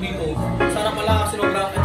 dito. Sana pala sinobra ito.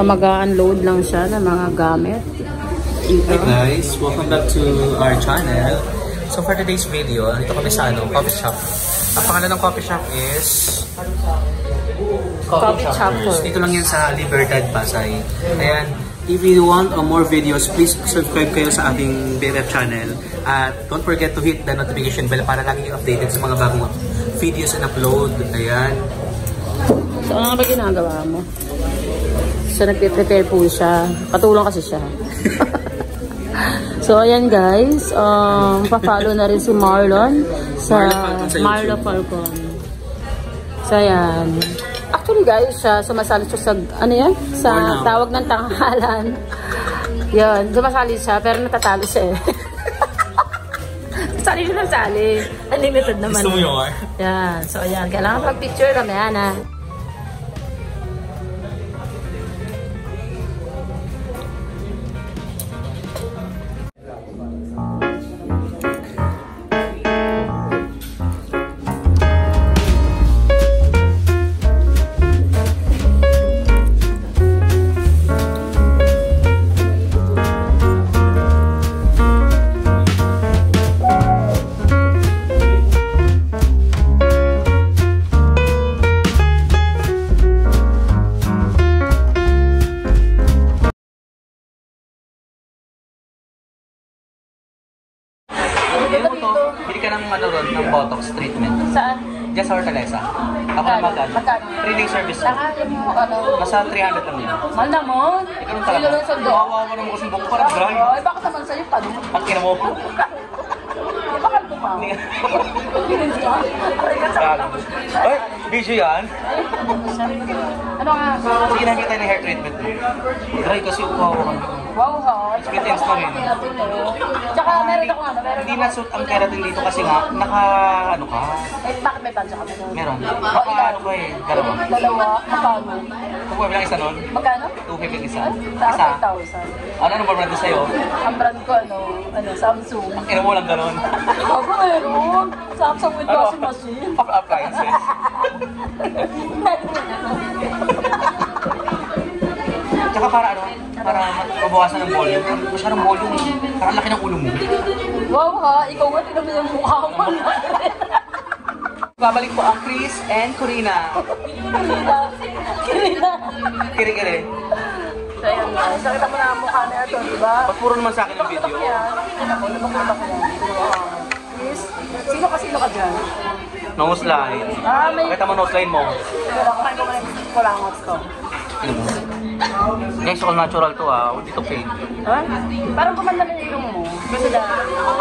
So mag-unload lang siya ng mga gamit. Hi guys, welcome back to our channel. So for today's video, dito kami sa coffee shop. Ang pangalan ng coffee shop is Coffee Chopper. Dito lang yan sa Libertad, Pasay. Ayan, if you want more videos, please subscribe kayo sa ating BFF channel. At don't forget to hit the notification bell para lagi updated sa mga bagong videos and upload. Ayan. So ano ba ginagawa mo? So nagpe-prepare po siya. Patulong kasi siya. So ayan guys, pa-follow na rin si Marlon sa Marlon Falcon. So ayan. Actually guys, sumasali siya sa ano yan? Sa tawag ng tanghalan. Yan, sumasali siya pero natatalo siya eh. Sali siya ng sali. Unlimited naman. Gusto mo yun? Yan. So ayan, kailangan pag-picture kami Ana. Bili ka ng ng Botox treatment. Saan? Diyan sa Hortaleza. Ako na magkano? 3-day service ko. Nasa 300 lang yun. Mahal naman. Ikaw talaga. Kawawa mo naman kasi buko parang dry. Ay, bakit naman sa'yo pa? Ang kina mo. Bakit mo pa? Ay, video yan. Ano nga? Sige, nakita yung hair treatment mo. Dry kasi ukawa ka. Wow ha. Sweet ends na rin. Tsaka meron ako ano, Hindi na suit ang keratin dito kasi nga, ano ka? Eh, bakit may tansya ka meron? Meron. Ano ka eh? Dalawa. Dalawa, magkano? Kung mo bilang isa nun? Magkano? 250 isa. Sa Isa. 5,000. Ano ba brand sa'yo? Ang brand ko Samsung. Ina mo lang ganon. Bago meron. Samsung with washing machine. Appliances. Tsaka para para mabawasan ng volume. Masyadong volume. Parang laki ng ulo mo. Wow ha, ikaw nga tinabi yung mukha mo. Babalik po ang Chris and Corina. Kirina. Kiri-kiri. So yun guys, nakita mo na ang mukha na ito, diba? Ba't puro naman sa akin yung video? Lumak-lumak yan. Chris, sino ka dyan? Nose line. May... Pakita mo nose line mo. Wala, kumain ko na yung kulangots ko. Guys, all natural to ah. Hindi to fake. Ha? Parang gumanda na yung ilong mo. Kasi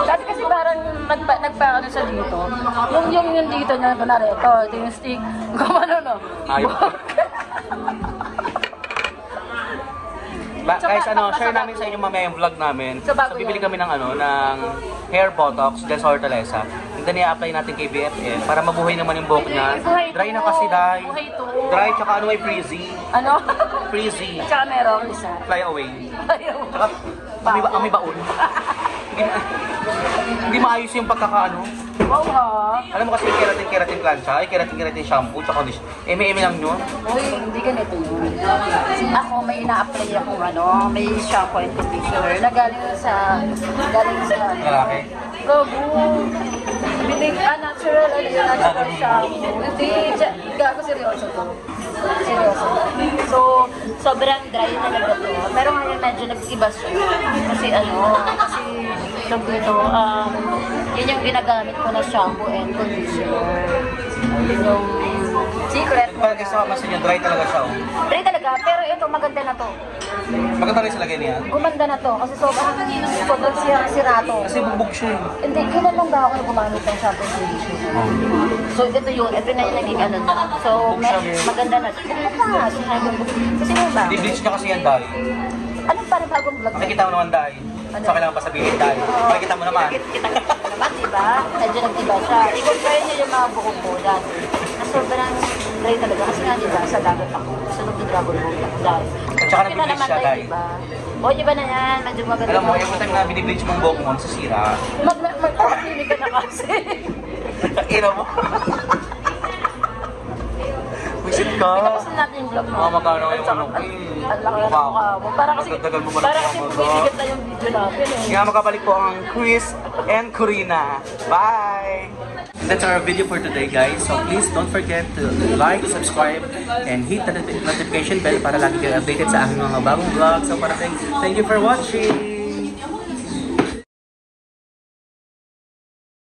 dati kasi parang nagpa-ano siya dito. Yung dito niya, kunwari, ito yung stick. Gumano no? Ayun. Guys, share namin sa inyo mamaya yung vlog namin. So bibili kami ng ng hair botox dahil sa Hortaleza. And then i-apply natin kay BFF para mabuhay naman yung buhok niya. Dry na kasi dahil. Dry, tsaka ay frizzy. Ano? Frizzy. Tsaka meron isa. Fly away. Fly away. Tsaka amoy baon. Hindi maayos yung pagkakaano. Wow ha. Alam mo kasi keratin plancha, keratin shampoo, tsaka conditioner. Eme lang yun. Uy, hindi ganito yun. Ako may ina-apply akong may shampoo and conditioner na galing sa Lalaki. Gago. Natural shampoo. Hindi, gago seryoso to. Seryoso. So, sobrang dry talaga to. Pero ngayon medyo nag-iba siya. Kasi yun yung ginagamit ko na shampoo and conditioner. Yun yung secret. Pag isa mas niya, dry talaga siya. Oh. Dry talaga, pero ito maganda na to. Maganda rin sa lagay niya. Gumanda na to, kasi sobrang sira to. Kasi bugbog siya. Hindi, kailan lang ba ako gumamit ng shampoo and conditioner? So ito na yung naging na. So maganda na. Kasi yun ba? Di-bleach niya kasi yan dahil. Anong parang bagong vlog? Makikita mo naman dahil. So kailangan pa sabihin dahil. Makikita mo naman. Kita naman, diba? Medyo nag-iba siya. I-compare niyo yung mga buhok ko dati. Na sobrang dry talaga. Kasi nga diba, sa dagat ako. Sunod ng Dragon Boat ako dahil. At saka nag-bleach siya dahil. O, iba na yan. Medyo maganda. Alam mo, every time na binibleach mong buhok mo, sasira. Mag-clinic ka na kasi. Ina mo. Wisit ka. Tapos na natin yung vlog mo. Magkano yung ano. Ang laki ng mukha mo. Para kasi bumibigat na yung video natin eh. Nga magkabalik po ang Chris and Corina. Bye! That's our video for today, guys. So please don't forget to like, subscribe, and hit the notification bell para lagi kayo updated sa aming mga bagong vlogs. So thank you for watching!